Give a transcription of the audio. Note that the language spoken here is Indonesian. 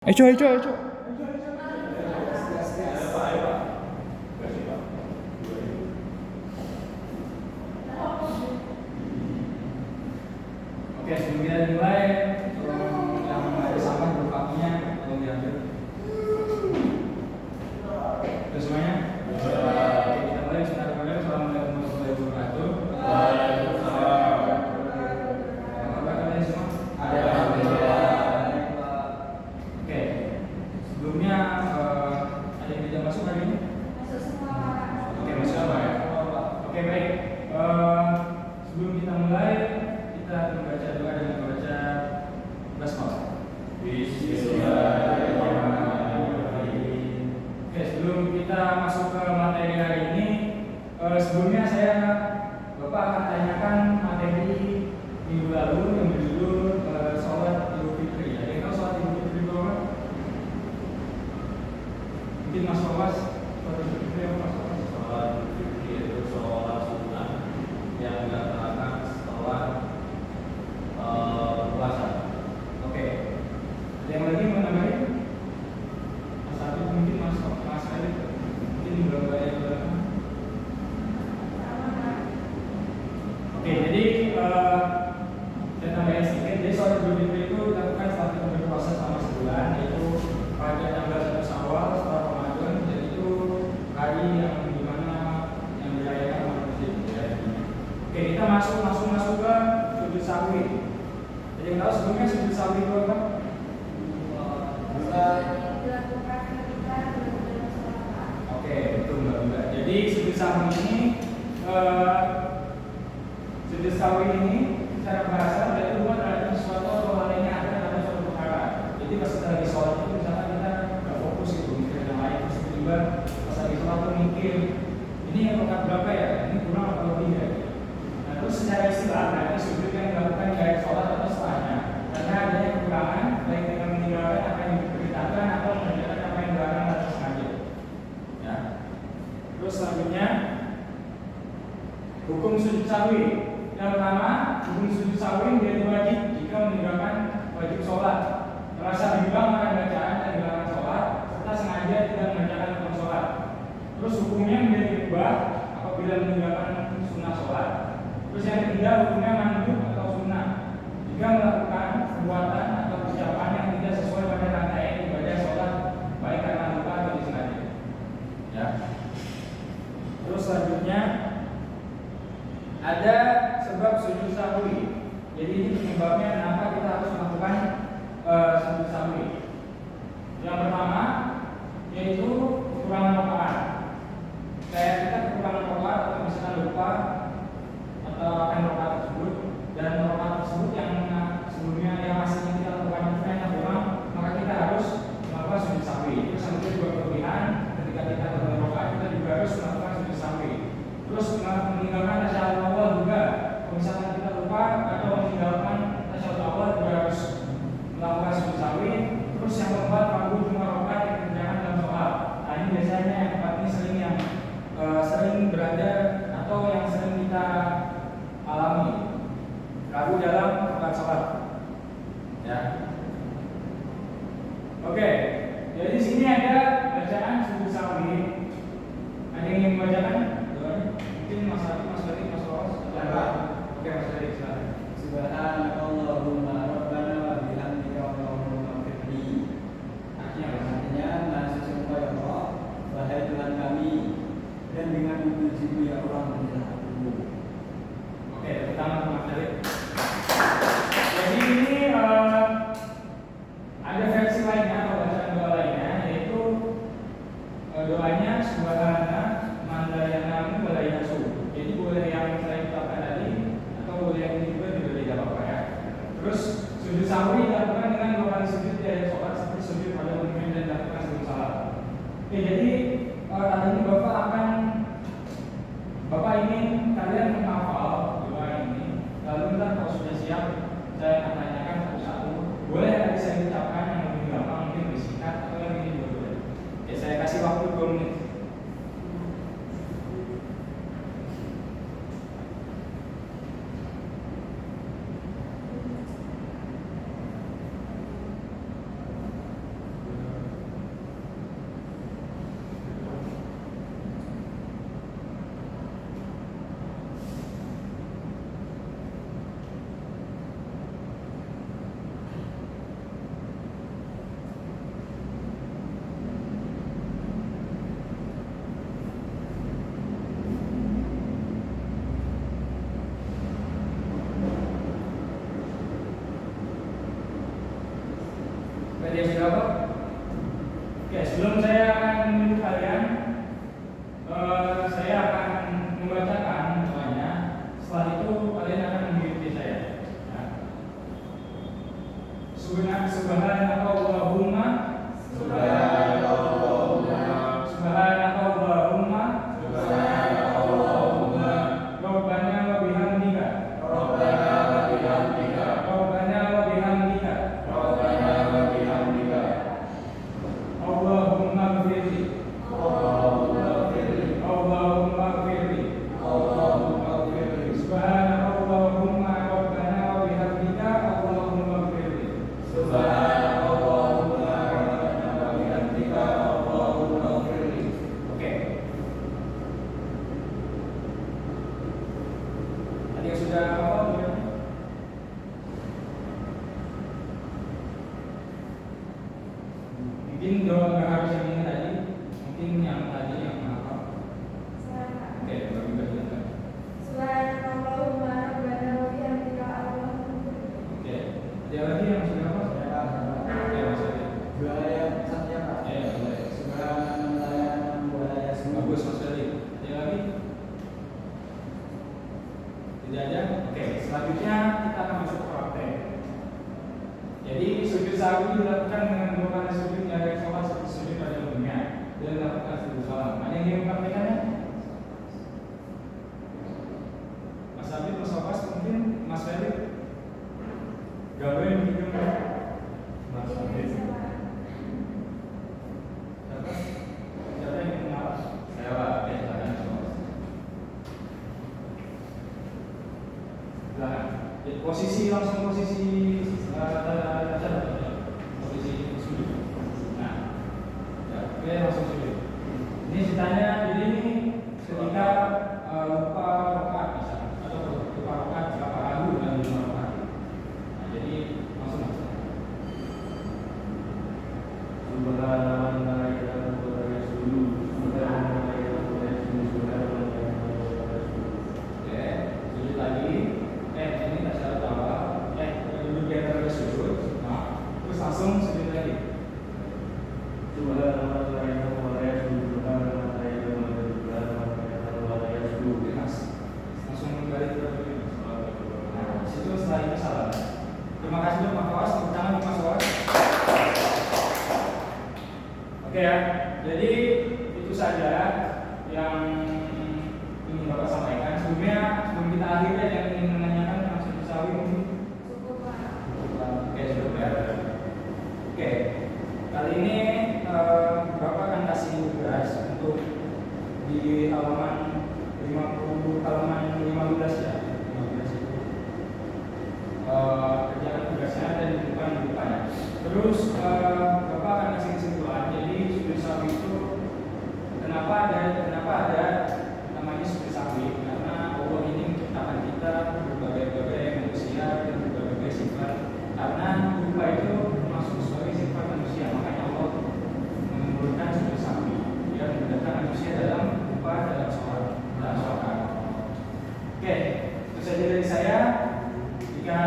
Eco. Oke, sebelum kita dimulai, yang ada sampah berpakunya tolong diambil. Udah semuanya? Oke, kita mulai. Bismillahirrahmanirrahim. Assalamualaikum warahmatullahi wabarakatuh. Waalaikumsalam. Apa kabar kalian semua? Alhamdulillah. Oke, sebelumnya ada yang tidak masuk hari ini? Masuk semua. Oke, masuk apa ya? Oke, baik. Sebelum kita mulai, kita membaca doa dengan membaca basmalah. Bismillahirrahmanirrahim. Oke, sebelum kita masuk ke materi hari ini, sebelumnya Bapak akan tanyakan materi minggu lalu yang berjudul sholat Idul Fitri. Ada yang tahu sholat Idul Fitri itu apa? Mungkin Mas Fawas, sholat Idul Fitri apa Mas Fawas? Sholat Idul Fitri itu sholat sunnah yang dilaksanakan setelah puasa. Oke. Ada yang lagi mau nambahin? Mas Habib mungkin Mas Habib mungkin belum ada yang belum. Oke, jadi saya tambahin sedikit. Jadi sholat Idul Fitri itu dilakukan setelah kita berpuasa selama sebulan, yaitu pada tanggal 1 Syawal setelah Ramadan. Jadi itu hari yang dimana yang dirayakan umat Muslim. Oke, kita masuk ke sujud sahwi. Jadi yang tahu sebelumnya sujud sahwi itu apa? Dilakukan ketika benar-benar sholat. Oke, betul Mbak. Jadi sujud sahwi ini secara bahasa berarti bukan terhadap sesuatu atau hal yang ada dalam suatu perkara. Jadi pas kita lagi sholat itu misalkan kita nggak fokus gitu mikir yang lain, terus tiba-tiba pas lagi sholat tuh mikir ini yang rakaat berapa ya? Ini kurang atau lebih ya? Nah terus secara istilah berarti sujud yang dilakukan dari sholat atau setelahnya karena adanya kekurangan baik dengan meninggalkan apa yang diberitakan atau mengerjakan apa yang dilarang atau sengaja. Ya. Terus selanjutnya hukum sujud sahwi. Yang pertama, hukum sujud sahwi menjadi wajib jika meninggalkan wajib sholat, merasa diulang akan bacaan dan dilarang sholat, serta sengaja tidak mengerjakan rukun sholat. Terus hukumnya menjadi mubah apabila meninggalkan sunnah sholat. Terus yang ketiga, hukumnya mandub atau sunnah jika melakukan perbuatan atau ucapan yang tidak sesuai pada rangkaian ibadah sholat, baik karena lupa atau disengaja. Ya. Terus selanjutnya ada sebab sujud sahwi. Jadi ini penyebabnya kenapa kita harus melakukan sujud sahwi. Yang pertama yaitu kekurangan rakaat. Kayak kita kekurangan rakaat atau misalkan lupa atau akan rakaat tersebut dan rakaat tersebut yang sebelumnya yang aslinya kita lakukan itu yang kurang, maka kita harus melakukan sujud sahwi. Terus yang kedua juga kelebihan ketika kita kekurangan rakaat kita juga harus melakukan sujud sahwi. Terus meninggalkan tasyahud awal juga. Kalau misalkan kita lupa atau meninggalkan tasyahud awal juga harus melakukan sujud sahwi. Terus yang keempat ragu jumlah rakaat yang dikerjakan dalam sholat. Nah ini biasanya yang keempat ini sering berada atau yang sering kita alami ragu dalam rakaat sholat. Ya. Oke. Jadi di sini ada bacaan sujud sahwi. Ada yang ingin membacakan? Mungkin Mas Adi, Mas Adi, Mas Roos, oke Mas Adi, silakan. Subhanallahumma rabbana wa bihamdika Allahumma firli. Artinya maha sesungguhnya ya Allah, wahai Tuhan kami, dan dengan memujimu ya Allah menjelaskan aku. Oke, pertama Mas Adi. Jadi ini ada versi lainnya atau bacaan doa lainnya, yaitu doanya Subhana Mandayanamu Walayasu. Jadi boleh yang saya ucapkan tadi atau boleh yang ini juga tidak apa-apa ya. Terus apa? Oke, sebelum saya akan menyuruh kalian, saya akan membacakan doanya. Setelah itu kalian akan mengikuti saya. Ya. Subhanakallahumma Rabbana wa bihamdika Allahumma ighfirli Subhanakallahumma Rabbana wa bihamdika Allahumma ighfirli. Oke. Tadi yang sudah apa? Mungkin doa nggak harus yang ini tadi, mungkin yang tadi yang apa? Oke, bagi-bagi. Oke, ada lagi yang sudah apa? Oke, Mas Adi. Dua ayat satu ya Pak. Ya, boleh. Bagus Mas Adi. Ada lagi? Tidak ada? Oke, selanjutnya kita akan masuk ke praktek. Jadi sujud sahwi dilakukan dengan dua kali sujud di akhir sholat seperti sujud pada umumnya dan dilakukan sujud salam. Ada yang ingin mempraktekannya? Mas Habib, Mas Wakas, mungkin Mas Felix. Gawain begitu Mas Habib. Siapa yang ingin mengalah? Saya Pak. Oke, silakan. Silakan. Posisi langsung posisi sujud. Nah, ya, oke langsung sujud. Ini ceritanya jadi ini ketika lupa rakaat misalnya atau lupa rakaat berapa ragu dengan lima rakaat. Nah, jadi langsung masuk. Oke, sujud lagi. Ini tak salah awal. Duduk di atas sujud. Nah, terus langsung sujud lagi. Langsung kembali ke sujud. Nah, situ setelah itu salam. Terima kasih untuk Mas Wawas. Tepuk tangan untuk Mas Wawas. Oke ya. Jadi itu saja yang ingin Bapak sampaikan. Sebelum kita akhiri ada yang ingin menanyakan tentang sujud sahwi mungkin? Oke, cukup ya. Oke, kali ini Bapak akan kasih tugas untuk di halaman 15 ya. 15 itu kerjakan tugasnya dan ditentukan di depannya. Terus Bapak akan kasih kesimpulan. Jadi sujud sahwi itu kenapa ada namanya sujud sahwi? Karena Allah ini menciptakan kita berbagai manusia dan berbagai sifat. Karena lupa itu masuk sebagai sifat manusia, makanya Allah menurunkan sujud sahwi. Dia membedakan manusia dalam lupa dalam sholat. Oke, itu saja dari saya. Jika